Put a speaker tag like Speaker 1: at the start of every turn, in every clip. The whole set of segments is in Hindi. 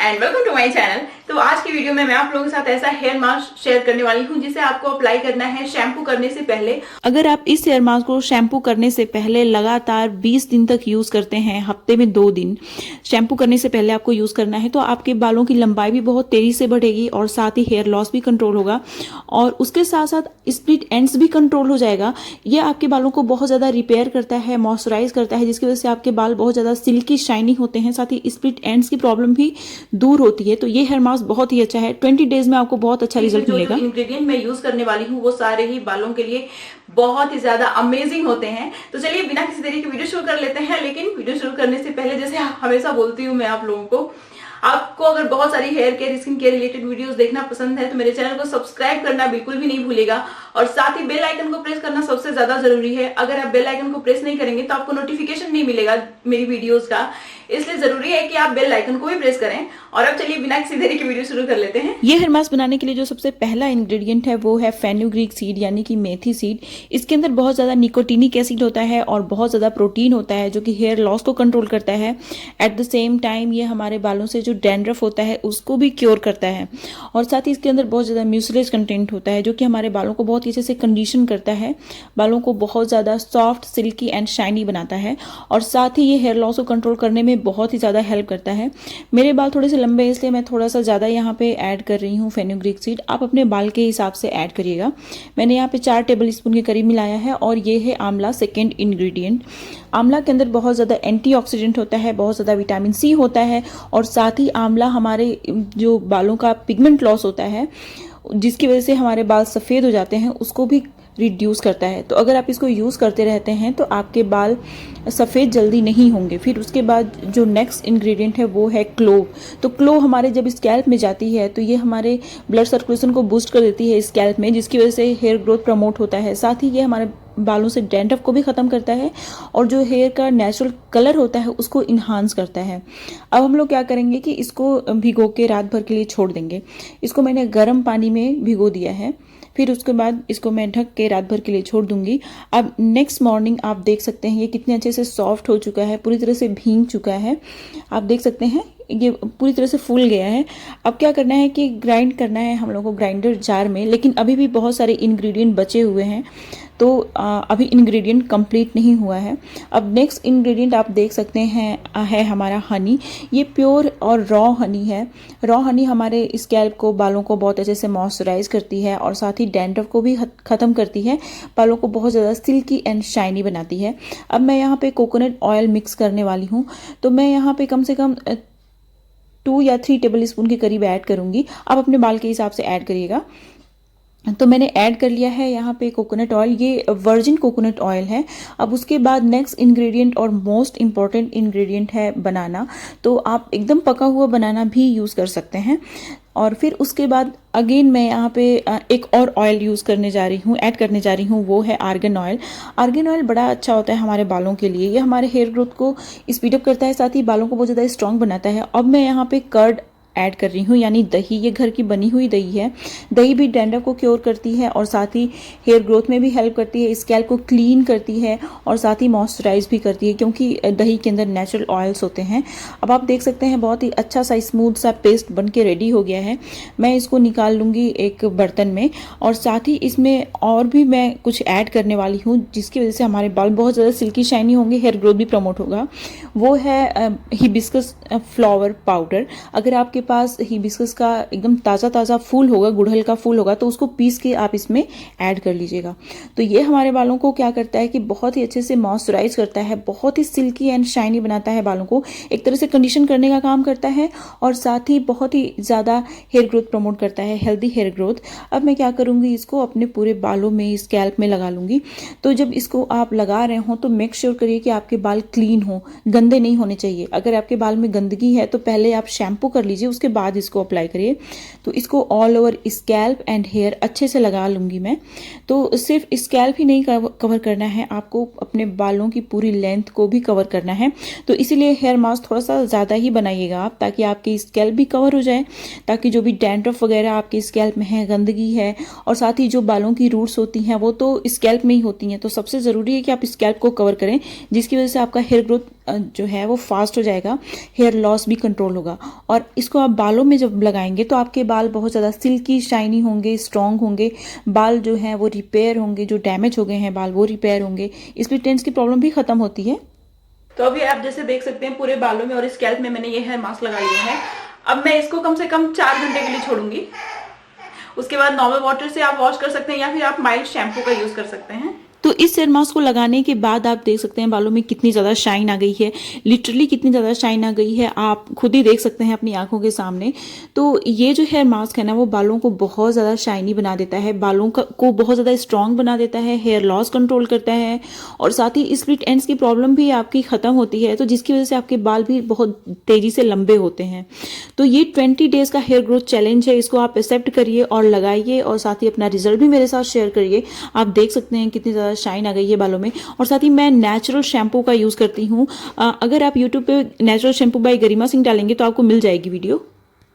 Speaker 1: And welcome to my channel. तो आज की वीडियो में मैं आप लोगों के साथ ऐसा हेयर मास्क शेयर करने वाली हूं जिसे आपको अप्लाई करना है शैम्पू करने से पहले। अगर आप इस हेयर मास्क को शैम्पू करने से पहले लगातार 20 दिन तक यूज करते हैं, हफ्ते में 2 दिन शैम्पू करने से पहले आपको यूज करना है, तो आपके बालों की लंबाई भी बहुत तेजी से बढ़ेगी और साथ ही हेयर लॉस भी कंट्रोल होगा और उसके साथ साथ स्प्लिट एंड्स भी कंट्रोल हो जाएगा। ये आपके बालों को बहुत ज्यादा रिपेयर करता है, मॉइस्चराइज करता है, जिसकी वजह से आपके बाल बहुत ज्यादा सिल्की शाइनी होते हैं। साथ ही स्प्लिट एंड्स की प्रॉब्लम भी दूर होती है। तो ये हेयर मास्क बहुत ही अच्छा है। 20 डेज में आपको बहुत अच्छा रिजल्ट मिलेगा। जो इंग्रेडिएंट मैं यूज करने वाली हूँ वो सारे ही बालों के लिए बहुत ही ज्यादा अमेजिंग होते हैं। तो चलिए बिना किसी देरी के वीडियो शुरू कर लेते हैं। लेकिन वीडियो शुरू करने से पहले, जैसे हमेशा बोलती हूँ मैं आप लोगों को, आपको अगर बहुत सारी hair care, skin care related videos देखना पसंद है तो मेरे चैनल को सब्सक्राइब करना बिल्कुल भी नहीं भूलेगा और साथ ही बेल आइकन को प्रेस करना सबसे ज्यादा जरूरी है। अगर आप बेल आइकन को प्रेस नहीं करेंगे तो आपको नोटिफिकेशन नहीं मिलेगा मेरी वीडियोस का, इसलिए जरूरी है कि आप बेल आइकन को भी प्रेस करें। और अब चलिए बिना किसी देरी के वीडियो शुरू कर लेते हैं। ये हेयर मास्क बनाने के लिए जो सबसे पहला इंग्रेडिएंट है वो है फेनुग्रीक सीड यानी कि मेथी सीड। इसके अंदर बहुत ज्यादा निकोटिनिक एसिड होता है और बहुत ज्यादा प्रोटीन होता है जो कि हेयर लॉस को कंट्रोल करता है। एट द सेम टाइम ये हमारे बालों से जो डैंड्रफ होता है उसको भी क्योर करता है और साथ ही इसके अंदर बहुत ज्यादा म्यूसिलेज कंटेंट होता है जो कि हमारे बालों को बहुत अच्छे से कंडीशन करता है, बालों को बहुत ज्यादा सॉफ्ट, सिल्की एंड शाइनी बनाता है और साथ ही ये हेयर लॉस को कंट्रोल करने में बहुत ही ज्यादा हेल्प करता है। मेरे बाल थोड़े से लंबे हैं इसलिए मैं थोड़ा सा ज्यादा यहाँ पे ऐड कर रही हूँ फेनुग्रीक सीड। आप अपने बाल के हिसाब से ऐड करिएगा। मैंने यहाँ पे 4 टेबल स्पून के करीब मिलाया है और ये है आंवला, सेकेंड इंग्रेडिएंट। आंवला के अंदर बहुत ज्यादा एंटीऑक्सीडेंट होता है, बहुत ज्यादा विटामिन सी होता है और साथ ही आंवला हमारे जो बालों का पिगमेंट लॉस होता है, जिसकी वजह से हमारे बाल सफेद हो जाते हैं, उसको भी रिड्यूस करता है। तो अगर आप इसको यूज़ करते रहते हैं तो आपके बाल सफ़ेद जल्दी नहीं होंगे। फिर उसके बाद जो नेक्स्ट इंग्रेडिएंट है वो है क्लोव। तो क्लोव हमारे जब स्कैल्प में जाती है तो ये हमारे ब्लड सर्कुलेशन को बूस्ट कर देती है स्कैल्प में, जिसकी वजह से हेयर ग्रोथ प्रमोट होता है। साथ ही ये हमारे बालों से डैंड्रफ को भी ख़त्म करता है और जो हेयर का नेचुरल कलर होता है उसको इन्हांस करता है। अब हम लोग क्या करेंगे कि इसको भिगो के रात भर के लिए छोड़ देंगे। इसको मैंने गर्म पानी में भिगो दिया है, फिर उसके बाद इसको मैं ढक के रात भर के लिए छोड़ दूंगी। अब नेक्स्ट मॉर्निंग आप देख सकते हैं ये कितने अच्छे से सॉफ्ट हो चुका है, पूरी तरह से भीग चुका है। आप देख सकते हैं ये पूरी तरह से फूल गया है। अब क्या करना है कि ग्राइंड करना है हम लोग को ग्राइंडर जार में, लेकिन अभी भी बहुत सारे इंग्रेडिएंट बचे हुए हैं तो अभी इंग्रेडिएंट कंप्लीट नहीं हुआ है। अब नेक्स्ट इंग्रेडिएंट आप देख सकते हैं है हमारा हनी। ये प्योर और रॉ हनी है। रॉ हनी हमारे स्कैल्प को, बालों को बहुत अच्छे से मॉइस्चराइज करती है और साथ ही डैंड्रफ को भी ख़त्म करती है, बालों को बहुत ज़्यादा सिल्की एंड शाइनी बनाती है। अब मैं यहाँ पे कोकोनट ऑयल मिक्स करने वाली हूँ, तो मैं यहाँ पे कम से कम 2 या 3 टेबल स्पून के करीब ऐड करूँगी। आप अपने बाल के हिसाब से ऐड करिएगा। तो मैंने ऐड कर लिया है यहाँ पे कोकोनट ऑयल, ये वर्जिन कोकोनट ऑयल है। अब उसके बाद नेक्स्ट इंग्रेडिएंट और मोस्ट इम्पॉर्टेंट इंग्रेडिएंट है बनाना। तो आप एकदम पका हुआ बनाना भी यूज़ कर सकते हैं। और फिर उसके बाद अगेन मैं यहाँ पे एक और ऑयल यूज़ करने जा रही हूँ, ऐड करने जा रही हूँ, वो है आर्गन ऑयल। आर्गन ऑयल बड़ा अच्छा होता है हमारे बालों के लिए। ये हमारे हेयर ग्रोथ को स्पीडअप करता है, साथ ही बालों को बहुत ज़्यादा स्ट्रॉन्ग बनाता है। अब मैं यहाँ पे कर्ड ऐड कर रही हूँ यानी दही। ये घर की बनी हुई दही है। दही भी डैंड्रफ को क्योर करती है और साथ ही हेयर ग्रोथ में भी हेल्प करती है, स्कैल्प को क्लीन करती है और साथ ही मॉइस्चराइज भी करती है क्योंकि दही के अंदर नेचुरल ऑयल्स होते हैं। अब आप देख सकते हैं बहुत ही अच्छा सा स्मूथ सा पेस्ट बन के रेडी हो गया है। मैं इसको निकाल लूँगी एक बर्तन में और साथ ही इसमें और भी मैं कुछ ऐड करने वाली हूँ जिसकी वजह से हमारे बाल बहुत ज़्यादा सिल्की शाइनी होंगे, हेयर ग्रोथ भी प्रमोट होगा। वो है हिबिस्कस फ्लावर पाउडर। अगर आपके पास हिबिस्कस का एकदम ताज़ा ताज़ा फूल होगा, गुड़हल का फूल होगा, तो उसको पीस के आप इसमें ऐड कर लीजिएगा। तो ये हमारे बालों को क्या करता है कि बहुत ही अच्छे से मॉइस्चराइज करता है, बहुत ही सिल्की एंड शाइनी बनाता है, बालों को एक तरह से कंडीशन करने का काम करता है और साथ ही बहुत ही ज़्यादा हेयर ग्रोथ प्रमोट करता है, हेल्दी हेयर ग्रोथ। अब मैं क्या करूँगी, इसको अपने पूरे बालों में, स्कैल्प में लगा लूँगी। तो जब इसको आप लगा रहे हो तो मेक श्योर करिए कि आपके बाल क्लीन हो, गंदे नहीं होने चाहिए। अगर आपके बाल में गंदगी है तो पहले आप शैम्पू कर लीजिए, उसके बाद इसको अप्लाई करिए। तो इसको all over scalp and hair अच्छे से लगा लूँगी मैं। तो सिर्फ स्कैल्प ही नहीं कवर करना है, आपको अपने बालों की पूरी लेंथ को भी कवर करना है। तो इसीलिए हेयर मास्क थोड़ा सा ज़्यादा ही बनाइएगा आप, ताकि आपकी स्कैल्प भी कवर हो जाए, ताकि जो भी डैंड्रफ वगैरह आपके स्कैल्प में है, गंदगी है और साथ ही जो बालों की रूट्स होती हैं वो तो स्कैल्प में ही होती हैं। तो सबसे ज़रूरी है कि आप स्कैल्प को कवर करें, जिसकी वजह से आपका हेयर ग्रोथ जो है वो फास्ट हो जाएगा, हेयर लॉस भी कंट्रोल होगा। और इसको आप बालों में जब लगाएंगे तो आपके बाल बहुत ज़्यादा सिल्की शाइनी होंगे, स्ट्रॉन्ग होंगे, बाल जो हैं वो रिपेयर होंगे, जो डैमेज हो गए हैं बाल वो रिपेयर होंगे, स्प्लिट एंड्स की प्रॉब्लम भी खत्म होती है। तो अभी आप जैसे देख सकते हैं पूरे बालों में और स्कैल्प में मैंने ये हेयर मास्क लगा लिया है। अब मैं इसको कम से कम 4 घंटे के लिए छोड़ूंगी। उसके बाद नॉर्मल वाटर से आप वॉश कर सकते हैं या फिर आप माइल्ड शैम्पू का यूज कर सकते हैं। तो इस हेयर मास्क को लगाने के बाद आप देख सकते हैं बालों में कितनी ज़्यादा शाइन आ गई है, लिटरली कितनी ज़्यादा शाइन आ गई है, आप खुद ही देख सकते हैं अपनी आंखों के सामने। तो ये जो हेयर मास्क है ना वो बालों को बहुत ज़्यादा शाइनी बना देता है, बालों को बहुत ज़्यादा स्ट्रॉन्ग बना देता है, हेयर लॉस कंट्रोल करता है और साथ ही स्प्लिट एंड्स की प्रॉब्लम भी आपकी ख़त्म होती है, तो जिसकी वजह से आपके बाल भी बहुत तेज़ी से लंबे होते हैं। तो ये 20 डेज़ का हेयर ग्रोथ चैलेंज है, इसको आप एक्सेप्ट करिए और लगाइए और साथ ही अपना रिजल्ट भी मेरे साथ शेयर करिए। आप देख सकते हैं कितनी ज़्यादा शाइन आ गई है बालों में। और साथ ही मैं नेचुरल शैम्पू का यूज़ करती हूँ। अगर आप यूट्यूब पे natural shampoo bye Garima Singh डालेंगे तो आपको मिल जाएगी वीडियो।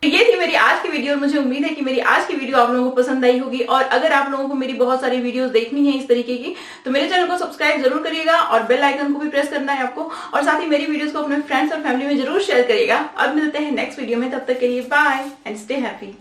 Speaker 1: ये थी मेरी आज की वीडियो और मुझे उम्मीद है कि मेरी आज की वीडियो आप लोगों को पसंद आई होगी। और अगर आप लोगों को मेरी बहुत सारी वीडियोस देखनी है इस तरीके की तो मेरे चैनल को सब्सक्राइब जरूर करिएगा और बेल आइकन को भी प्रेस करना है आपको। और साथ ही मेरी वीडियोस को अपने फ्रेंड्स और फैमिली में जरूर शेयर करिएगा। अब मिलते हैं नेक्स्ट वीडियो में, तब तक के लिए बाय एंड स्टे हैप्पी।